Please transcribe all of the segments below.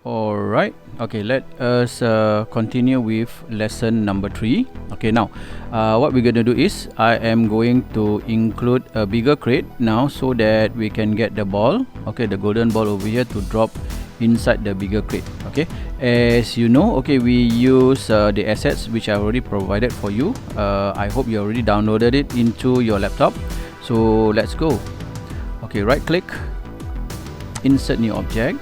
Alright, okay, let us continue with lesson number 3. Okay, now what we're going to do is I am going to include a bigger crate now so that we can get the ball, okay, the golden ball over here to drop inside the bigger crate. Okay, as you know, okay, we use the assets which I already provided for you. I hope you already downloaded it into your laptop. So let's go. Okay, right click, insert new object.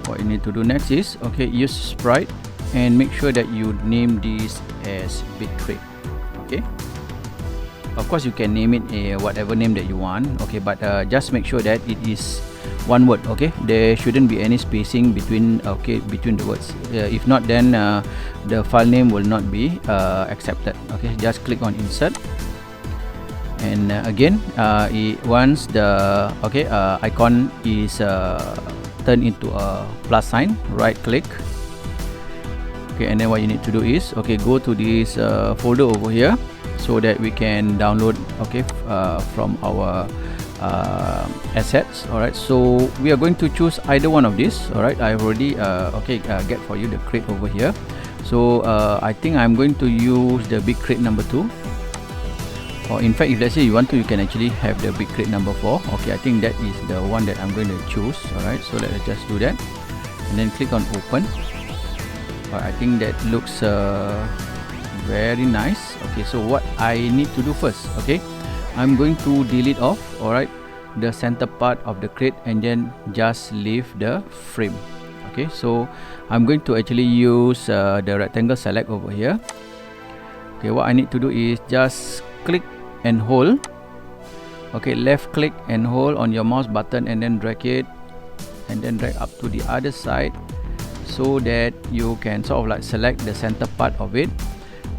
What you need to do next is, okay, use Sprite and make sure that you name this as big crate. Okay, of course you can name it whatever name that you want, okay, but just make sure that it is one word. Okay, there shouldn't be any spacing between, okay, between the words. If not, then the file name will not be accepted. Okay, just click on insert, and again once the icon is turn into a plus sign, right click, okay, and then what you need to do is, okay, go to this folder over here so that we can download, okay, from our assets. Alright, so we are going to choose either one of these. Alright, I've already get for you the crate over here. So I think I'm going to use the big crate number 2. Or in fact, if let's say you want to, you can actually have the big crate number 4. Okay, I think that is the one that I'm going to choose. Alright, so let's just do that and then click on open. I think that looks very nice. Okay, so what I need to do first, okay, I'm going to delete off, alright, the center part of the crate and then just leave the frame. Okay, so I'm going to actually use the rectangle select over here. Okay, what I need to do is just click and hold, okay, left click and hold on your mouse button and then drag it and then drag up to the other side so that you can sort of like select the center part of it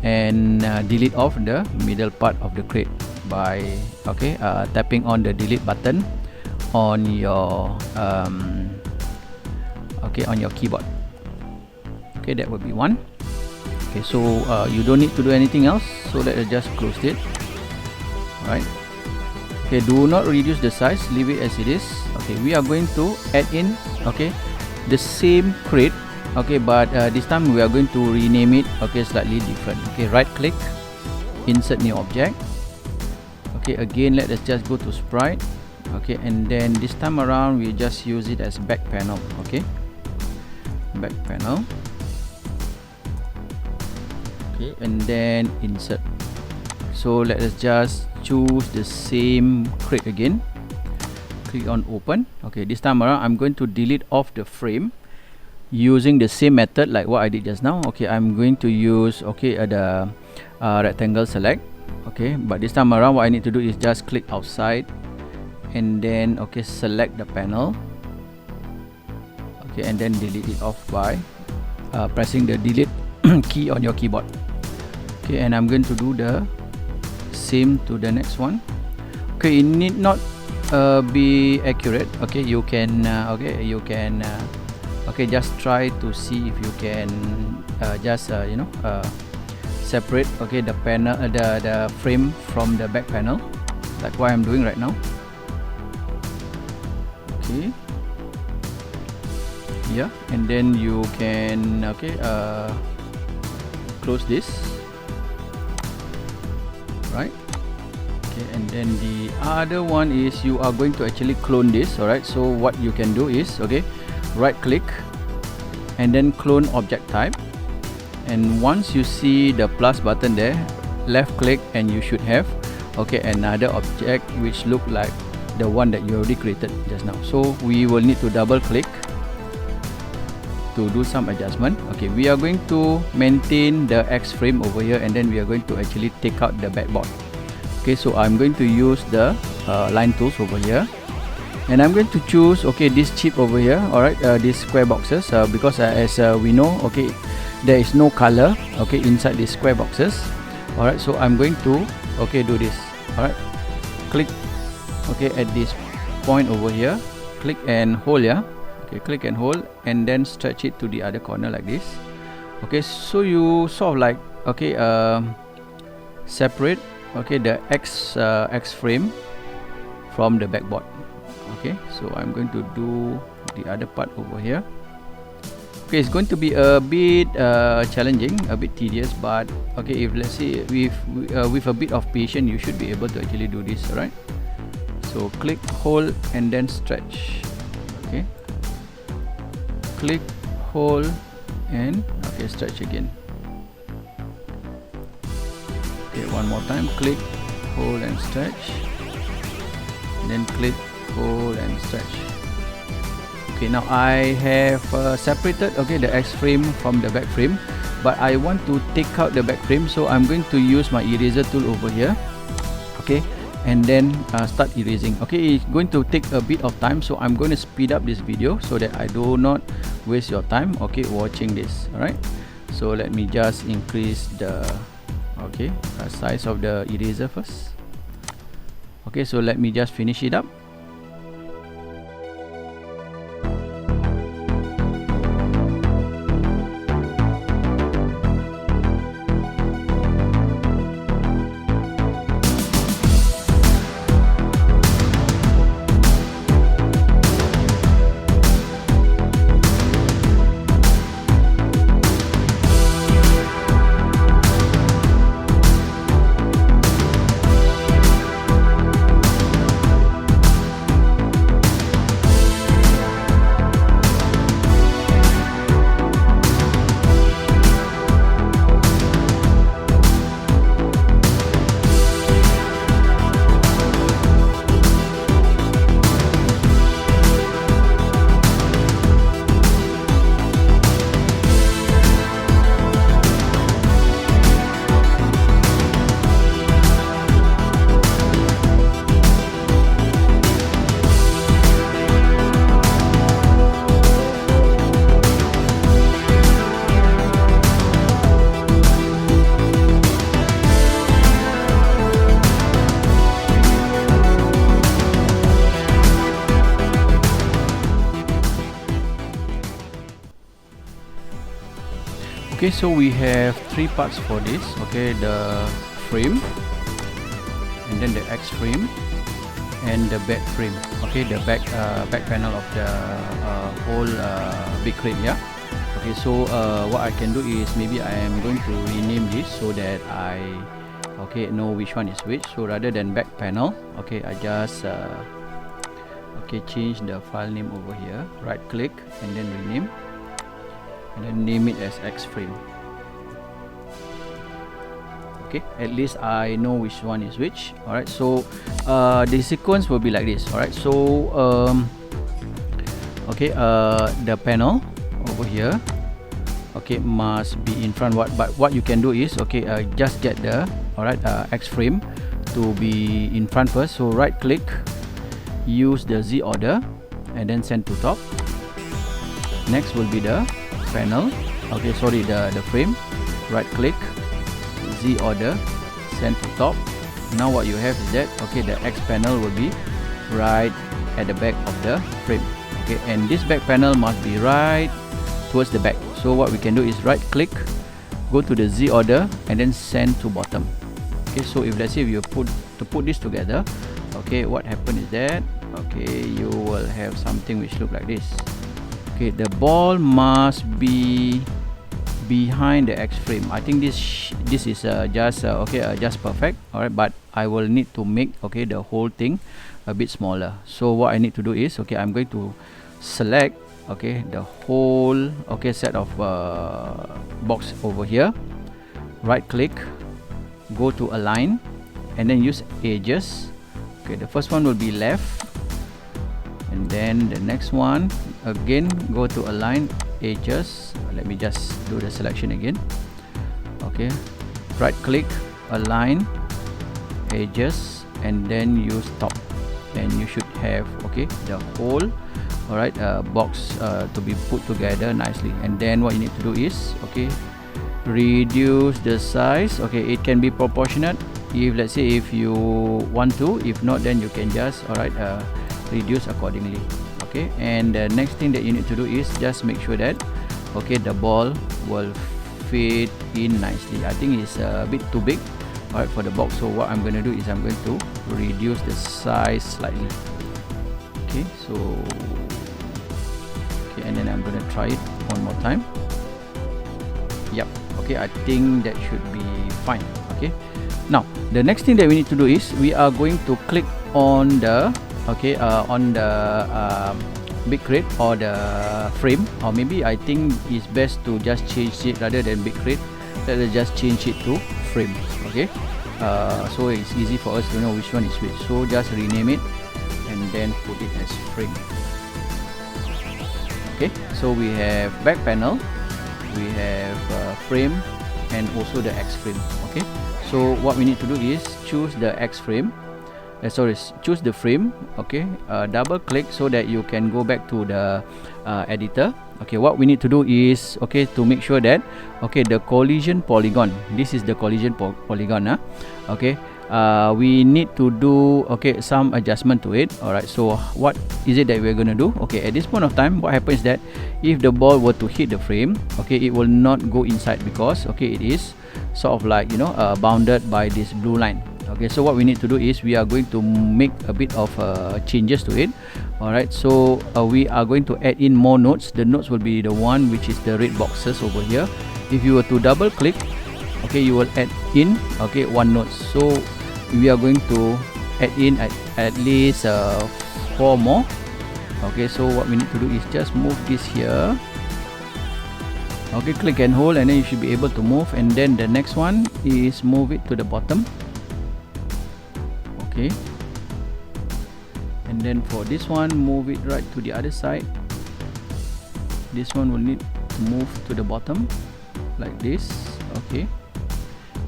and delete off the middle part of the crate by, okay, tapping on the delete button on your on your keyboard. Okay, that would be one. Okay, so you don't need to do anything else, so let's just close it. Alright, okay, do not reduce the size, leave it as it is. Okay, we are going to add in, okay, the same crate, okay, but this time we are going to rename it, okay, slightly different. Okay, right click, insert new object. Okay, again let us just go to Sprite, okay, and then this time around we just use it as back panel. Okay, back panel. Okay, and then insert. So let us just choose the same crate again, click on open. Okay, this time around I'm going to delete off the frame using the same method like what I did just now. Okay, I'm going to use, okay, the rectangle select. Okay, but this time around what I need to do is just click outside and then, okay, select the panel, okay, and then delete it off by pressing the delete key on your keyboard. Okay, and I'm going to do the same to the next one. Okay, it need not be accurate. Okay, you can just try to see if you can just separate, okay, the panel, the frame from the back panel, like what I'm doing right now. Okay, yeah, and then you can, okay, close this. Right, okay, and then the other one is you are going to actually clone this. Alright, so what you can do is, okay, right click and then clone object type, and once you see the plus button there, left click and you should have, okay, another object which look like the one that you already created just now. So we will need to double click to do some adjustment. Okay, we are going to maintain the X frame over here and then we are going to actually take out the backboard. Okay, so I'm going to use the line tools over here and I'm going to choose, okay, this chip over here. Alright, these square boxes, because as we know, okay, there is no color, okay, inside these square boxes. Alright, so I'm going to, okay, do this. Alright, click, okay, at this point over here, click and hold, yeah. Okay, click and hold and then stretch it to the other corner like this. Okay, so you sort of like, okay, separate, okay, the X frame from the backboard. Okay, so I'm going to do the other part over here. Okay, it's going to be a bit challenging, a bit tedious, but okay, if let's say with a bit of patience, you should be able to actually do this. Alright, so click, hold, and then stretch. Okay, click, hold, and okay, stretch again. Okay, one more time, click, hold, and stretch, and then click, hold, and stretch. Okay, now I have separated okay the X frame from the back frame, but I want to take out the back frame, so I'm going to use my eraser tool over here. Okay, and then start erasing. Okay, it's going to take a bit of time, so I'm going to speed up this video so that I do not waste your time okay watching this. Alright, so let me just increase the okay size of the eraser first. Okay, so let me just finish it up. Okay, so we have three parts for this. Okay, the frame, and then the X frame, and the back frame. Okay, the back panel of the whole big crate. Yeah. Okay, so what I can do is maybe I am going to rename this so that I okay know which one is which. So rather than back panel, okay, I just okay change the file name over here. Right click and then rename. And then name it as X frame. Okay, at least I know which one is which. Alright, so the sequence will be like this. Alright, so okay, the panel over here okay must be in front. But what you can do is okay just get the alright X frame to be in front first. So right click, use the Z order, and then send to top. Next will be the panel, okay, sorry, the frame. Right click, Z order, send to top. Now what you have is that okay the X panel will be right at the back of the frame. Okay, and this back panel must be right towards the back. So what we can do is right click, go to the Z order, and then send to bottom. Okay, so if let's say you put this together, okay, what happens is that okay you will have something which look like this. Okay, the ball must be behind the X frame. I think this is just okay just perfect. Alright, but I will need to make okay the whole thing a bit smaller. So what I need to do is okay I'm going to select okay the whole okay set of box over here. Right click, go to align, and then use edges. Okay, the first one will be left, and then the next one again go to align, edges. Let me just do the selection again. Okay, right click, align, edges, and then use top, and you should have okay the whole alright box to be put together nicely. And then what you need to do is okay reduce the size. Okay, it can be proportionate if let's say if you want to. If not, then you can just alright reduce accordingly. Okay, and the next thing that you need to do is just make sure that okay the ball will fit in nicely. I think it's a bit too big alright for the box, so what I'm going to do is I'm going to reduce the size slightly. Okay, so okay and then I'm gonna try it one more time. Yep. Okay, I think that should be fine. Okay, now the next thing that we need to do is we are going to click on the big crate or the frame, or maybe I think it's best to just change it rather than big crate. Let us just change it to frame. Okay, so it's easy for us to know which one is which. So just rename it and then put it as frame. Okay, so we have back panel, we have frame, and also the X frame. Okay, so what we need to do is choose the X frame. Choose the frame. Okay, double click so that you can go back to the editor. Okay, what we need to do is, okay, to make sure that, okay, the collision polygon, this is the collision polygon. Okay, we need to do, okay, some adjustment to it. Alright, so what is it that we're gonna do? Okay, at this point of time, what happens is that if the ball were to hit the frame, okay, it will not go inside because, okay, it is sort of like, you know, bounded by this blue line. Okay, so what we need to do is we are going to make a bit of changes to it. Alright, so we are going to add in more nodes. The nodes will be the one which is the red boxes over here. If you were to double click, okay, you will add in, okay, one node. So we are going to add in at least 4 more. Okay, so what we need to do is just move this here. Okay, click and hold, and then you should be able to move. And then the next one is move it to the bottom. Okay, and then for this one, move it right to the other side. This one will need to move to the bottom like this. Okay,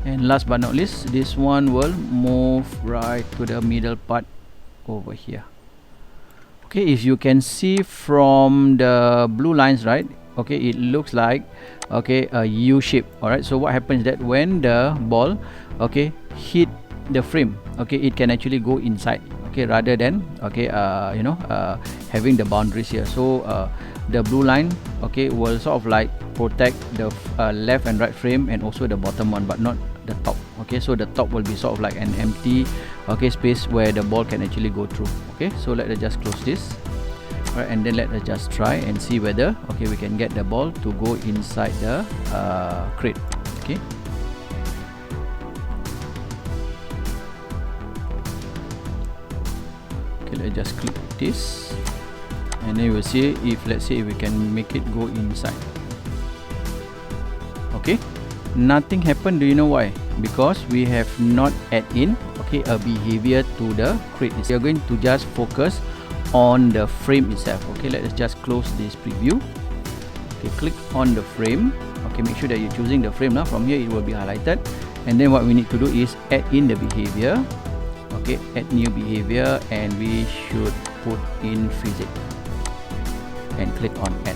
and last but not least, this one will move right to the middle part over here. Okay, if you can see from the blue lines, right, okay, it looks like, okay, a U shape. Alright, so what happens that when the ball, okay, hit the frame, okay, it can actually go inside, okay, rather than, okay, you know, having the boundaries here. So the blue line, okay, will sort of like protect the left and right frame and also the bottom one, but not the top. Okay, so the top will be sort of like an empty, okay, space where the ball can actually go through. Okay, so let us just close this. Alright, and then let us just try and see whether, okay, we can get the ball to go inside the crate. Okay, let's just click this, and then you will see if, let's say, we can make it go inside. Okay, nothing happened. Do you know why? Because we have not add in, okay, a behavior to the crate. We are going to just focus on the frame itself. Okay, let us just close this preview. Okay, click on the frame. Okay, make sure that you're choosing the frame now. From here it will be highlighted, and then what we need to do is add in the behavior. Okay, add new behavior, and we should put in physics and click on add.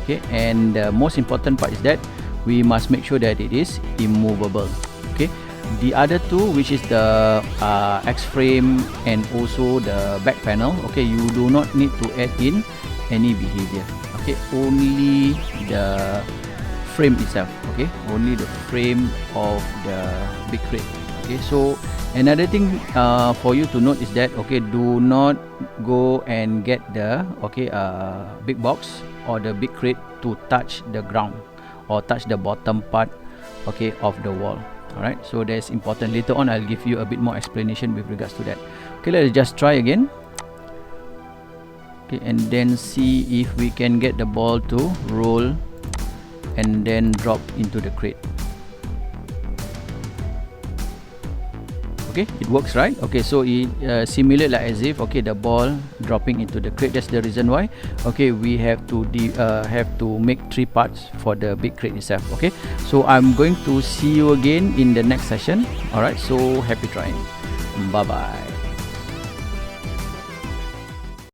Okay, and the most important part is that we must make sure that it is immovable. Okay, the other two, which is the X frame and also the back panel, okay, you do not need to add in any behavior. Okay, only the frame itself. Okay, only the frame of the big crate. Okay, so another thing for you to note is that, okay, do not go and get the, okay, big box or the big crate to touch the ground or touch the bottom part, okay, of the wall. Alright, so that's important. Later on I'll give you a bit more explanation with regards to that. Okay, let's just try again. Okay, and then see if we can get the ball to roll and then drop into the crate. Okay, it works, right? Okay, so it simulate like as if, okay, the ball dropping into the crate. That's the reason why, okay, we have to make 3 parts for the big crate itself. Okay, so I'm going to see you again in the next session. Alright, so happy trying. Bye bye.